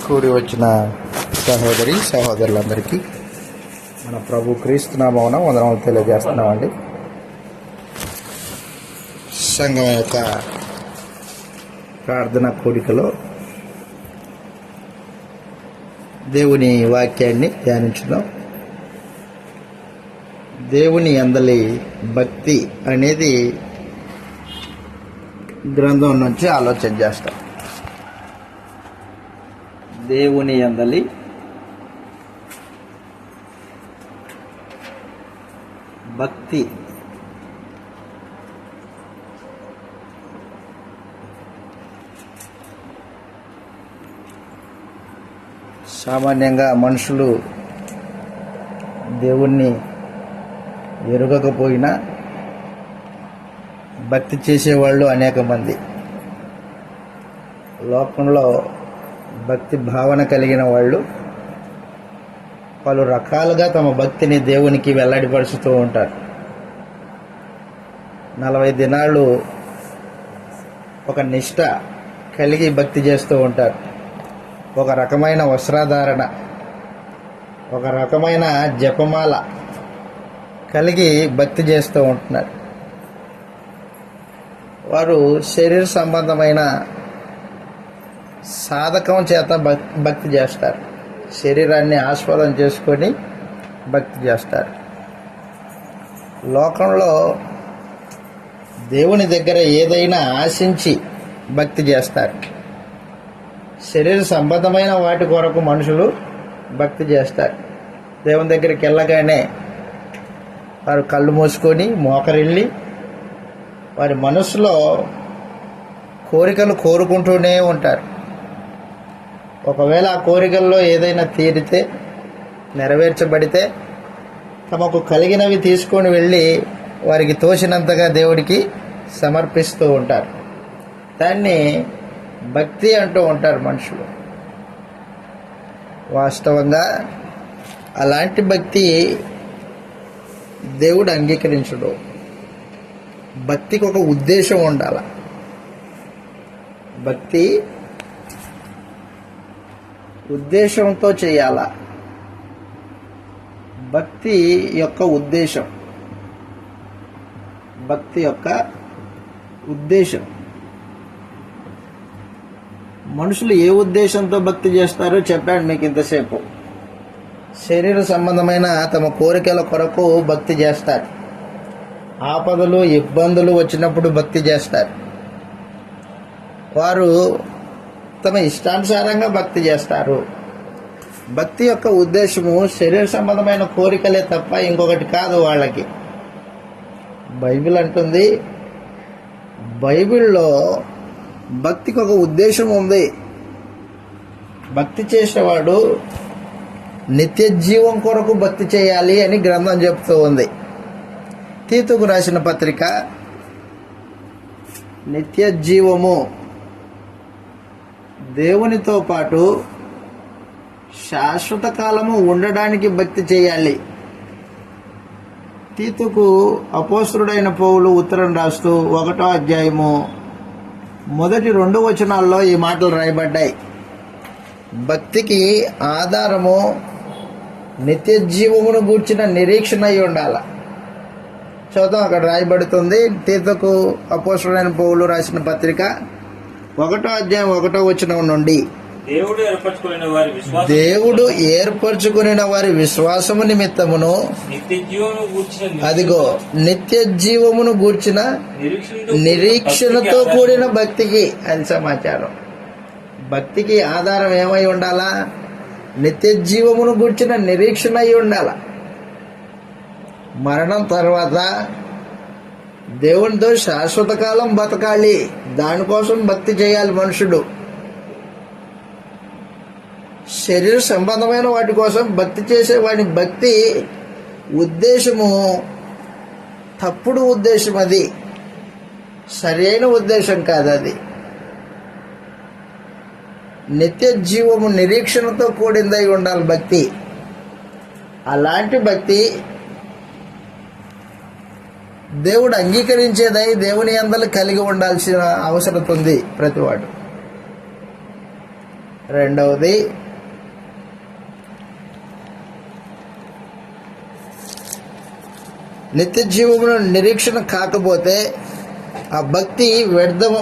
కూడి వచ్చిన సహోదరి సహోదరులందరికీ మన ప్రభు క్రీస్తు నామమున వందనాలు తెలియజేస్తున్నామండి. సంఘం యొక్క ప్రార్థన కూడికలో దేవుని వాక్యాన్ని ధ్యానించుదాం. దేవుని యందలి భక్తి అనేది గ్రంథం నుంచి ఆలోచన చేస్తాం. దేవుని యందలి భక్తి. సామాన్యంగా మనుషులు దేవుణ్ణి ఎరుగకపోయినా భక్తి చేసేవాళ్ళు అనేక మంది. లోకంలో భక్తి భావన కలిగిన వాళ్ళు పలు రకాలుగా తమ భక్తిని దేవునికి వెల్లడిపరుచుతూ ఉంటారు. 40 దినాలు ఒక నిష్ఠ కలిగి భక్తి చేస్తూ ఉంటారు. ఒక రకమైన వస్త్రధారణ, ఒక రకమైన జపమాల కలిగి భక్తి చేస్తూ ఉంటున్నారు. వారు శరీర సంబంధమైన సాధకం చేత భక్తి చేస్తారు. శరీరాన్ని ఆస్వాదం చేసుకొని భక్తి చేస్తారు. లోకంలో దేవుని దగ్గర ఏదైనా ఆశించి భక్తి చేస్తారు. శరీర సంబంధమైన వాటి కొరకు మనుషులు భక్తి చేస్తారు. దేవుని దగ్గరికి వెళ్ళగానే వారు కళ్ళు మూసుకొని మోకరిల్లి వారి మనసులో కోరికలు కోరుకుంటూనే ఉంటారు. ఒకవేళ ఆ కోరికల్లో ఏదైనా తీరితే, నెరవేర్చబడితే తమకు కలిగినవి తీసుకొని వెళ్ళి వారికి తోచినంతగా దేవుడికి సమర్పిస్తూ ఉంటారు. దాన్ని భక్తి అంటూ ఉంటారు మనుషులు. వాస్తవంగా అలాంటి భక్తి దేవుడు అంగీకరించడు. భక్తికి ఒక ఉద్దేశం ఉండాలి. భక్తి ఉద్దేశంతో చేయాల. భక్తి యొక్క ఉద్దేశం, భక్తి యొక్క ఉద్దేశం. మనుషులు ఏ ఉద్దేశంతో భక్తి చేస్తారో చెప్పాడు మీకు ఇంతసేపు. శరీర సంబంధమైన తమ కోరికల కొరకు భక్తి చేస్తారు. ఆపదలు ఇబ్బందులు వచ్చినప్పుడు భక్తి చేస్తారు. వారు తమ ఇష్టానుసారంగా భక్తి చేస్తారు. భక్తి యొక్క ఉద్దేశము శరీర సంబంధమైన కోరికలే తప్ప ఇంకొకటి కాదు వాళ్ళకి. బైబిల్ అంటుంది, బైబిల్లో భక్తికి ఒక ఉద్దేశం ఉంది. భక్తి చేసేవాడు నిత్య జీవం కొరకు భక్తి చేయాలి అని గ్రంథం చెప్తూ ఉంది. తీతుకు రాసిన పత్రిక, నిత్య జీవము దేవునితో పాటు శాశ్వత కాలము ఉండడానికి భక్తి చేయాలి. తీతుకు అపోస్తలుడైన పౌలు ఉత్తరం రాస్తూ 1వ అధ్యాయము మొదటి 2 వచనాల్లో ఈ మాటలు రాయబడ్డాయి. భక్తికి ఆధారము నిత్య జీవమును గూర్చిన నిరీక్షణ అయి ఉండాల. చూద్దాం, అక్కడ రాయబడుతుంది. తీతుకు అపోస్తలుడైన పౌలు రాసిన పత్రిక 1వ అధ్యాయం 1వ వచనం నుండి, దేవుడు ఏర్పరచుకుని వారి విశ్వాసము నిమిత్తమును అదిగో నిత్య జీవమును గూర్చిన నిరీక్షణతో కూడిన భక్తికి అని సమాచారం. భక్తికి ఆధారం ఏమై ఉండాలా? నిత్య జీవమును గూర్చిన నిరీక్షణ అయి ఉండాల. మరణం తర్వాత దేవునితో శాశ్వత కాలం బతకాలి. దానికోసం భక్తి చేయాలి మనుషుడు. శరీర సంబంధమైన వాటి కోసం భక్తి చేసే వాడి భక్తి ఉద్దేశము తప్పుడు ఉద్దేశం. అది సరైన ఉద్దేశం కాదు. అది నిత్య జీవము నిరీక్షణతో కూడిందై ఉండాలి భక్తి. అలాంటి భక్తి దేవుడు అంగీకరించేదై దేవుని యందలి కలిగి ఉండాల్సిన అవసరం ఉంది ప్రతివాడు. రెండవది నిత్య జీవమును నిరీక్షణ కాకపోతే ఆ భక్తి వ్యర్థము.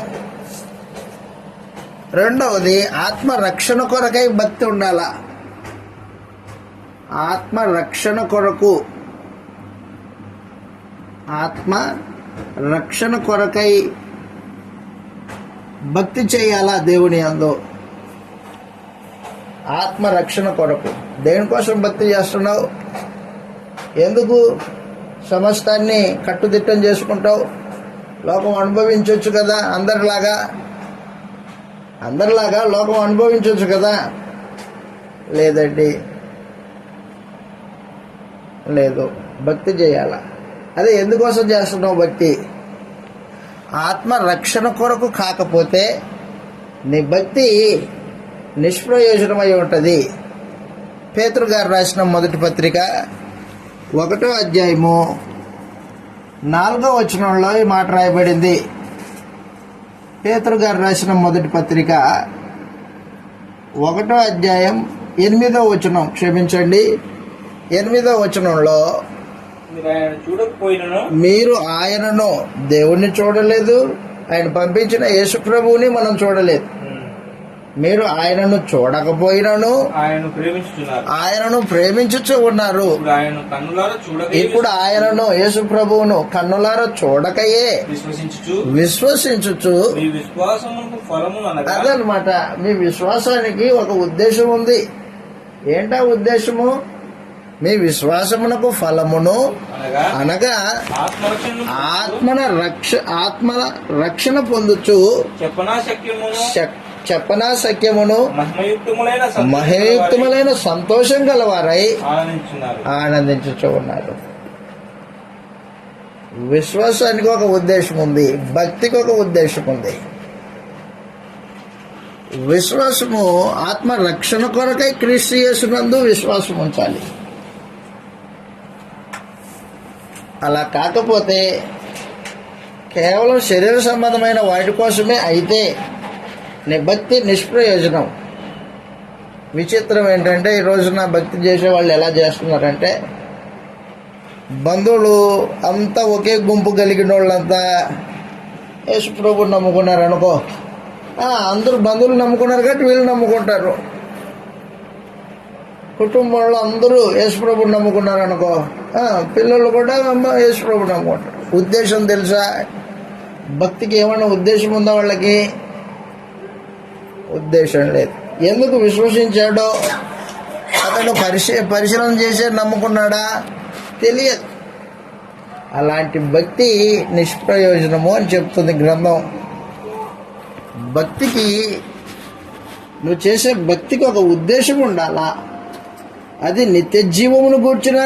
రెండవది ఆత్మ రక్షణ కొరకై భక్తి ఉండాల. ఆత్మ రక్షణ కొరకు, ఆత్మ రక్షణ కొరకై భక్తి చేయాలా దేవుని యందు. ఆత్మ రక్షణ కొరకు దేనికోసం భక్తి చేస్తున్నావు? ఎందుకు సమస్తాన్ని కట్టుదిట్టం చేసుకుంటావు? లోకం అనుభవించవచ్చు కదా, అందరిలాగా లోకం అనుభవించవచ్చు కదా. లేదండి, లేదు, భక్తి చేయాల. అదే ఎందుకోసం చేస్తున్నావు భక్తి? ఆత్మ రక్షణ కొరకు కాకపోతే నీ భక్తి నిష్ప్రయోజనమై ఉంటుంది. పేతురు గారు రాసిన మొదటి పత్రిక 1వ అధ్యాయము 4వ వచనంలో ఈ మాట రాయబడింది. పేతురు గారు రాసిన మొదటి పత్రిక 1వ అధ్యాయం 8వ వచనం, క్షమించండి, 8వ వచనంలో మీరు ఆయనను, దేవుణ్ణి చూడలేదు, ఆయన పంపించిన యేసు ప్రభువుని మనం చూడలేదు. మీరు ఆయనను చూడకపోయినను ఆయనను ప్రేమించుచు ఉన్నారు. ఇప్పుడు ఆయనను, యేసు ప్రభువును కన్నులారా చూడకయే విశ్వసించుచు. అదనమాట, మీ విశ్వాసానికి ఒక ఉద్దేశం ఉంది. ఏంటా ఉద్దేశము? మీ విశ్వాసమునకు ఫలమును అనగా ఆత్మ రక్షణ పొందుచు చెప్పనా సఖ్యమును మహిమయుక్తములైన సంతోషం గలవారై ఆనందించుచూ ఉన్నారు. విశ్వాసానికి ఒక ఉద్దేశం ఉంది, భక్తికి ఒక ఉద్దేశం ఉంది. విశ్వాసము ఆత్మ రక్షణ కొరకై క్రీస్తు యేసునందు విశ్వాసం ఉంచాలి. అలా కాకపోతే కేవలం శరీర సంబంధమైన వాటి కోసమే అయితే నీ భక్తి నిష్ప్రయోజనం. విచిత్రం ఏంటంటే ఈ రోజున భక్తి చేసే వాళ్ళు ఎలా చేస్తున్నారంటే, బంధువులు అంతా ఒకే గుంపు కలిగిన వాళ్ళంతా యేసు ప్రభువుని నమ్ముకున్నారు అనుకో, అందరూ బంధువులు నమ్ముకున్నారు కాబట్టి వీళ్ళు నమ్ముకుంటారు. కుటుంబంలో అందరూ యేసు ప్రభువుని నమ్ముకున్నారు అనుకో, పిల్లలు కూడా యేసు ప్రభువుని నమ్ముకుంటారు. ఉద్దేశం తెలుసా? భక్తికి ఏమైనా ఉద్దేశం ఉందా వాళ్ళకి? ఉద్దేశం లేదు. ఎందుకు విశ్వసించాడో, అతను పరిశీలన చేసే నమ్ముకున్నాడా తెలియదు. అలాంటి భక్తి నిష్ప్రయోజనము అని చెప్తుంది గ్రంథం. భక్తికి, నువ్వు చేసే భక్తికి ఒక ఉద్దేశం ఉండాలా. అది నిత్య జీవమును గూర్చిన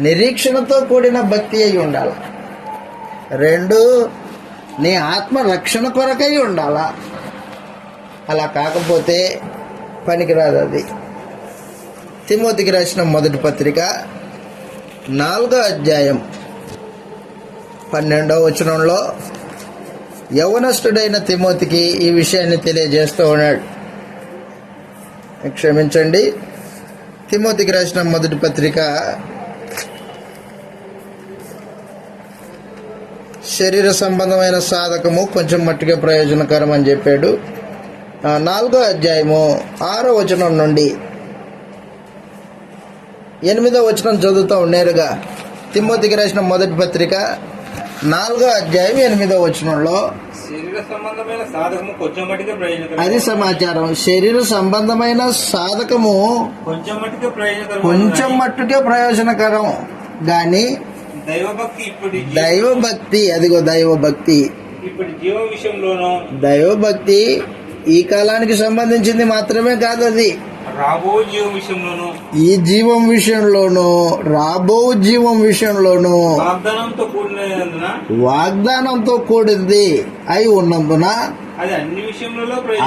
నిరీక్షణతో కూడిన భక్తి అయి ఉండాలి. 2, నీ ఆత్మ రక్షణ కొరకై ఉండాలా. అలా కాకపోతే పనికిరాదు అది. తిమోతికి రాసిన మొదటి పత్రిక 4వ అధ్యాయం 12వ వచనంలో యవనస్తుడైన తిమోతికి ఈ విషయాన్ని తెలియజేస్తూ ఉన్నాడు. క్షమించండి, తిమోతికి రాసిన మొదటి పత్రిక శరీర సంబంధమైన సాధకము కొంచెం మట్టుగా ప్రయోజనకరం అని చెప్పాడు. 4వ అధ్యాయము 6వ వచనం నుండి 8వ వచనం చదువుతూ నేరుగా. తిమోతికి రాసిన మొదటి పత్రిక 4వ అధ్యాయం 8వ వచనంలో అది సమాచారం. శరీర సంబంధమైన సాధకము కొంచెం మట్టుకే ప్రయోజనకరం గాని దైవభక్తి, అదిగో దైవభక్తి, దైవభక్తి ఈ కాలానికి సంబంధించింది మాత్రమే కాదు, అది ఈ జీవం విషయంలోను రాబో జీవం విషయంలోను వాగ్దానంతో కూడింది అయి ఉన్నందున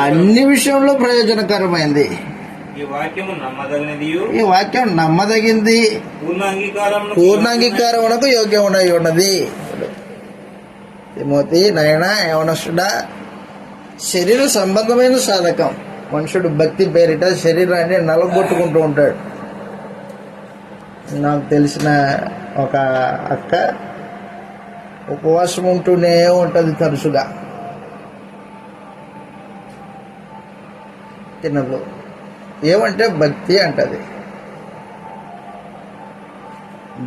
అన్ని విషయంలో ప్రయోజనకరమైంది. ఈ వాక్యం నమ్మదగింది, పూర్ణ అంగీకారమునకు యోగ్యమునై ఉన్నది. తిమోతి, నాయనా, యవనస్తుడా, శరీర సంబంధమైన సాధకం మనుషుడు భక్తి పేరిట శరీరాన్ని నలగొట్టుకుంటూ ఉంటాడు. నాకు తెలిసిన ఒక అక్క ఉపవాసం ఉంటూనే ఉంటుంది, తరచుగా తినదు. ఏమంటే భక్తి అంటది.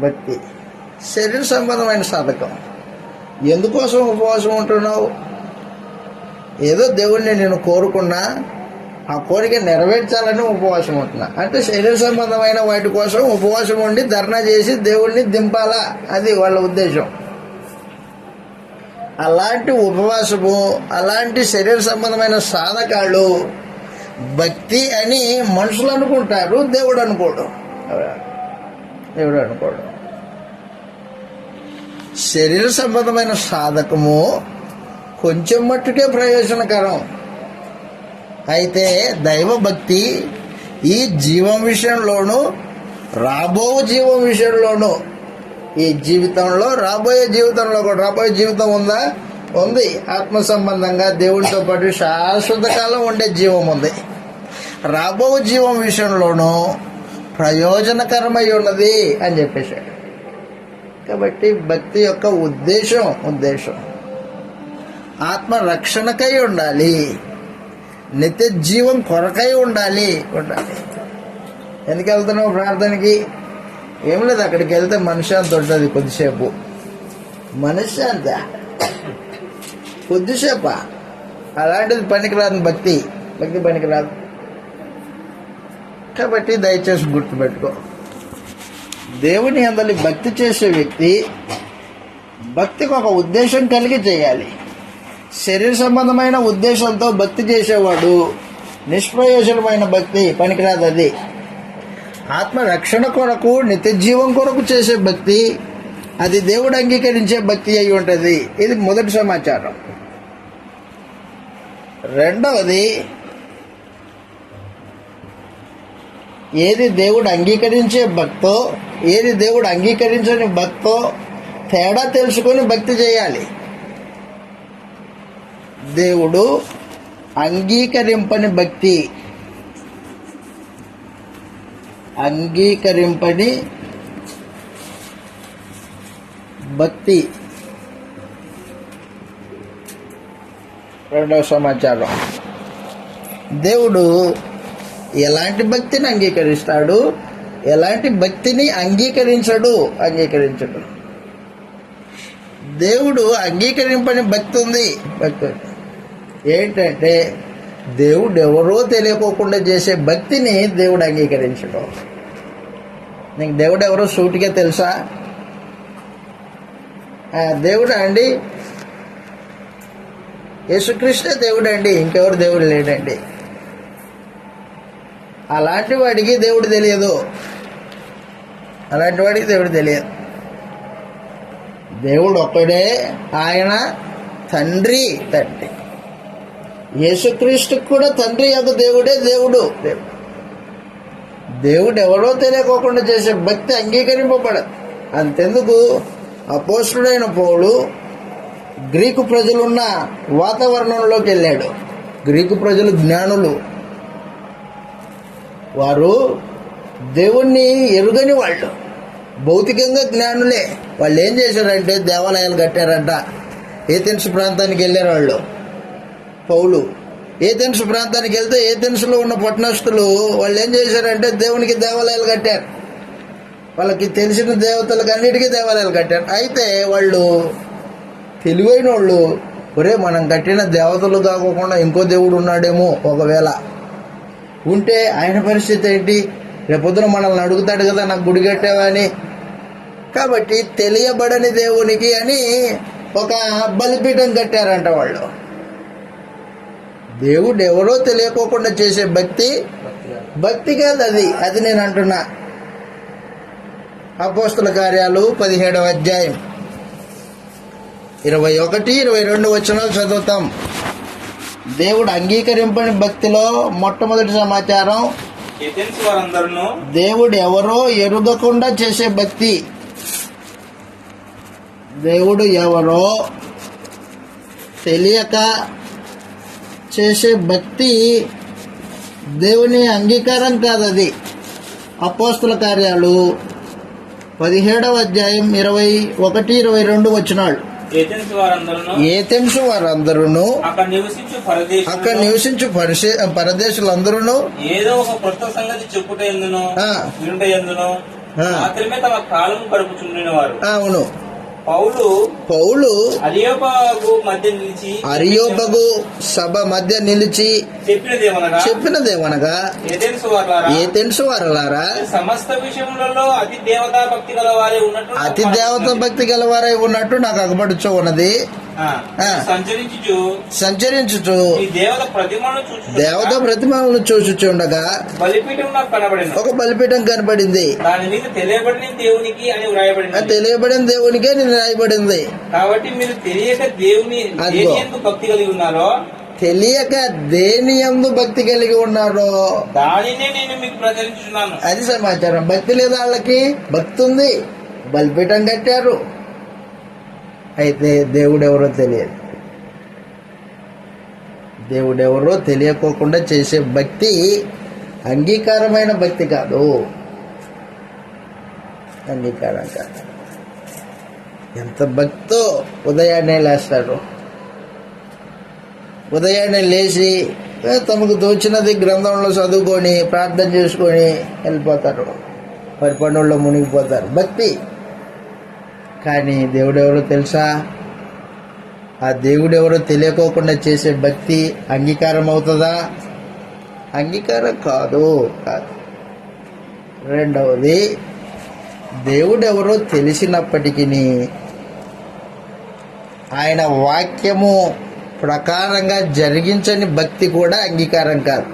భక్తి శరీర సంబంధమైన సాధకం. ఎందుకోసం ఉపవాసం ఉంటున్నావు? ఏదో దేవుణ్ణి నేను కోరుకున్నా, ఆ కోరిక నెరవేర్చాలని ఉపవాసం ఉంటున్నా అంటే శరీర సంబంధమైన వాటి కోసం ఉపవాసం ఉండి ధర్నా చేసి దేవుణ్ణి దింపాలా, అది వాళ్ళ ఉద్దేశం. అలాంటి ఉపవాసము, అలాంటి శరీర సంబంధమైన సాధకాలు భక్తి అని మనుషులు అనుకుంటారు, దేవుడు అనుకోడు. శరీర సంబంధమైన సాధకము కొంచెం మట్టుకే ప్రయోజనకరం. అయితే దైవభక్తి ఈ జీవం విషయంలోనూ రాబో జీవం విషయంలోనూ, ఈ జీవితంలో రాబోయే జీవితంలో కూడా, రాబోయే జీవితం ఉందా? ఉంది. ఆత్మ సంబంధంగా దేవుడితో పాటు శాశ్వత కాలం ఉండే జీవం ఉంది. రాబో జీవం విషయంలోనూ ప్రయోజనకరమై ఉన్నది అని చెప్పేశాడు. కాబట్టి భక్తి యొక్క ఉద్దేశం ఆత్మ రక్షణకై ఉండాలి, నిత్య జీవం కొరకై ఉండాలి. ఎందుకు వెళ్తున్నావు ప్రార్థనకి? ఏం లేదు, అక్కడికి వెళ్తే మనశ్శాంతి ఉంటుంది కొద్దిసేపు. మనశ్శాంతి కొద్దిసేప, అలాంటిది పనికిరాదు. భక్తి పనికిరాదు. కాబట్టి దయచేసి గుర్తుపెట్టుకో, దేవుని అందరి భక్తి చేసే వ్యక్తి భక్తికి ఒక ఉద్దేశం కలిగి చేయాలి. శరీర సంబంధమైన ఉద్దేశంతో భక్తి చేసేవాడు నిష్ప్రయోజనమైన భక్తి, పనికిరాదు. అది ఆత్మ రక్షణ కొరకు, నిత్య జీవం కొరకు చేసే భక్తి, అది దేవుడు అంగీకరించే భక్తి అయి ఉంటుంది. ఇది మొదటి సమాచారం. రెండవది, ఏది దేవుడు అంగీకరించే భక్తో, ఏది దేవుడు అంగీకరించని భక్తో తేడా తెలుసుకొని భక్తి చేయాలి. దేవుడు అంగీకరింపని భక్తి, అంగీకరింపని భక్తి. రెండవ సమాచారం, దేవుడు ఎలాంటి భక్తిని అంగీకరిస్తాడు, ఎలాంటి భక్తిని అంగీకరించడు. దేవుడు అంగీకరింపని భక్తి ఉంది. ఏంటంటే దేవుడు ఎవరో తెలియకోకుండా చేసే భక్తిని దేవుడు అంగీకరించడు. నీకు దేవుడు ఎవరో సూటిగా తెలుసా? దేవుడు అండి, యేసుక్రీస్తే దేవుడు అండి, ఇంకెవరు దేవుడు లేడండి. అలాంటి వాడికి దేవుడు తెలియదు. దేవుడు ఒక్కడే, ఆయన తండ్రి. యేసుక్రీస్తుకు కూడా తండ్రి యొక్క దేవుడే దేవుడు. దేవుడు ఎవరో తెలియకోకుండా చేసే భక్తి అంగీకరింపబడదు. అంతెందుకు, అపోస్తుడైన పౌలు గ్రీకు ప్రజలున్న వాతావరణంలోకి వెళ్ళాడు. గ్రీకు ప్రజలు జ్ఞానులు, వారు దేవుణ్ణి ఎరుగని వాళ్ళు, భౌతికంగా జ్ఞానులే. వాళ్ళు ఏం చేశారంటే దేవాలయాలు కట్టారంట. ఏథెన్స్ ప్రాంతానికి వెళ్ళారు వాళ్ళు. పౌలు ఏథెన్స్ ప్రాంతానికి వెళ్తే ఏథెన్స్లో ఉన్న పట్టణస్థులు వాళ్ళు ఏం చేశారంటే దేవునికి దేవాలయాలు కట్టారు. వాళ్ళకి తెలిసిన దేవతలకు అన్నిటికీ దేవాలయాలు కట్టారు. అయితే వాళ్ళు తెలివైన వాళ్ళు, ఒరే మనం కట్టిన దేవతలు కాకుండా ఇంకో దేవుడు ఉన్నాడేమో, ఒకవేళ ఉంటే ఆయన పరిస్థితి ఏంటి, రేపొద్దున మనల్ని అడుగుతాడు కదా నాకు గుడి కట్టావా అని. కాబట్టి తెలియబడని దేవునికి అని ఒక బలిపీఠం కట్టారంట వాళ్ళు. దేవుడు ఎవరో తెలియకోకుండా చేసే భక్తి కాదు అది నేను అంటున్నా. అపోస్తల కార్యాలు 17వ అధ్యాయం 21-22 వచనాలు చదువుతాం. దేవుడు అంగీకరింపని భక్తిలో మొట్టమొదటి సమాచారం, దేవుడు ఎవరో ఎరుగకుండా చేసే భక్తి. దేవుడు ఎవరో తెలియక చేసే భక్తి దేవుని అంగీకారం కాదు అది. అపోస్తుల కార్యాలు 17వ అధ్యాయం 21-22 వచనాలు. ఏథెన్సు వారందరూ అక్కడ నివసించు పరదేశులందరూ ఏదో ఒక కొత్త సంగతి చెప్పుట ఎందును వినుట ఎందును మాత్రమే తమ కాలం గడుపుచుండిన వారు. అవును. పౌలు అరియోపగు సభ మధ్య నిలిచి చెప్పినదేమనగా ఏథెన్సు వారలారా, సమస్త విషయములలో అతి దేవతా భక్తి గలవారై ఉన్నట్టు నాకు అగపడుచు ఉన్నది. సంచరించుచు దేవత ప్రతిమలను చూచుచుండగా ఒక బలిపీఠం కనబడింది. తెలియబడిన దేవునికి అని వ్రాయబడింది. తెలియబడిన దేవునికే నేను రాయబడింది. కాబట్టి మీరు తెలియక దేవుని భక్తి కలిగి ఉన్నారో, తెలియక దేని యందు భక్తి కలిగి ఉన్నారో దానినే నేను మీకు ప్రచురించున్నాను. అది సమాచారం. భక్తి లేదు వాళ్ళకి, భక్తి ఉంది, బలిపీఠం కట్టారు. అయితే దేవుడెవరో తెలియదు. దేవుడెవరో తెలియకోకుండా చేసే భక్తి అంగీకారమైన భక్తి కాదు. అంగీకారం కాదు. ఎంత భక్తో ఉదయాన్నే లేస్తారు. ఉదయాన్నే లేచి తమకు తోచినది గ్రంథంలో చదువుకొని ప్రార్థన చేసుకొని వెళ్ళిపోతారు. వారి పనుల్లో మునిగిపోతారు. భక్తి. కానీ దేవుడెవరో తెలుసా? ఆ దేవుడెవరో తెలియకోకుండా చేసే భక్తి అంగీకారం అవుతుందా? అంగీకారం కాదు. రెండవది, దేవుడెవరో తెలిసినప్పటికీ ఆయన వాక్యము ప్రకారంగా జరిగించని భక్తి కూడా అంగీకారం కాదు.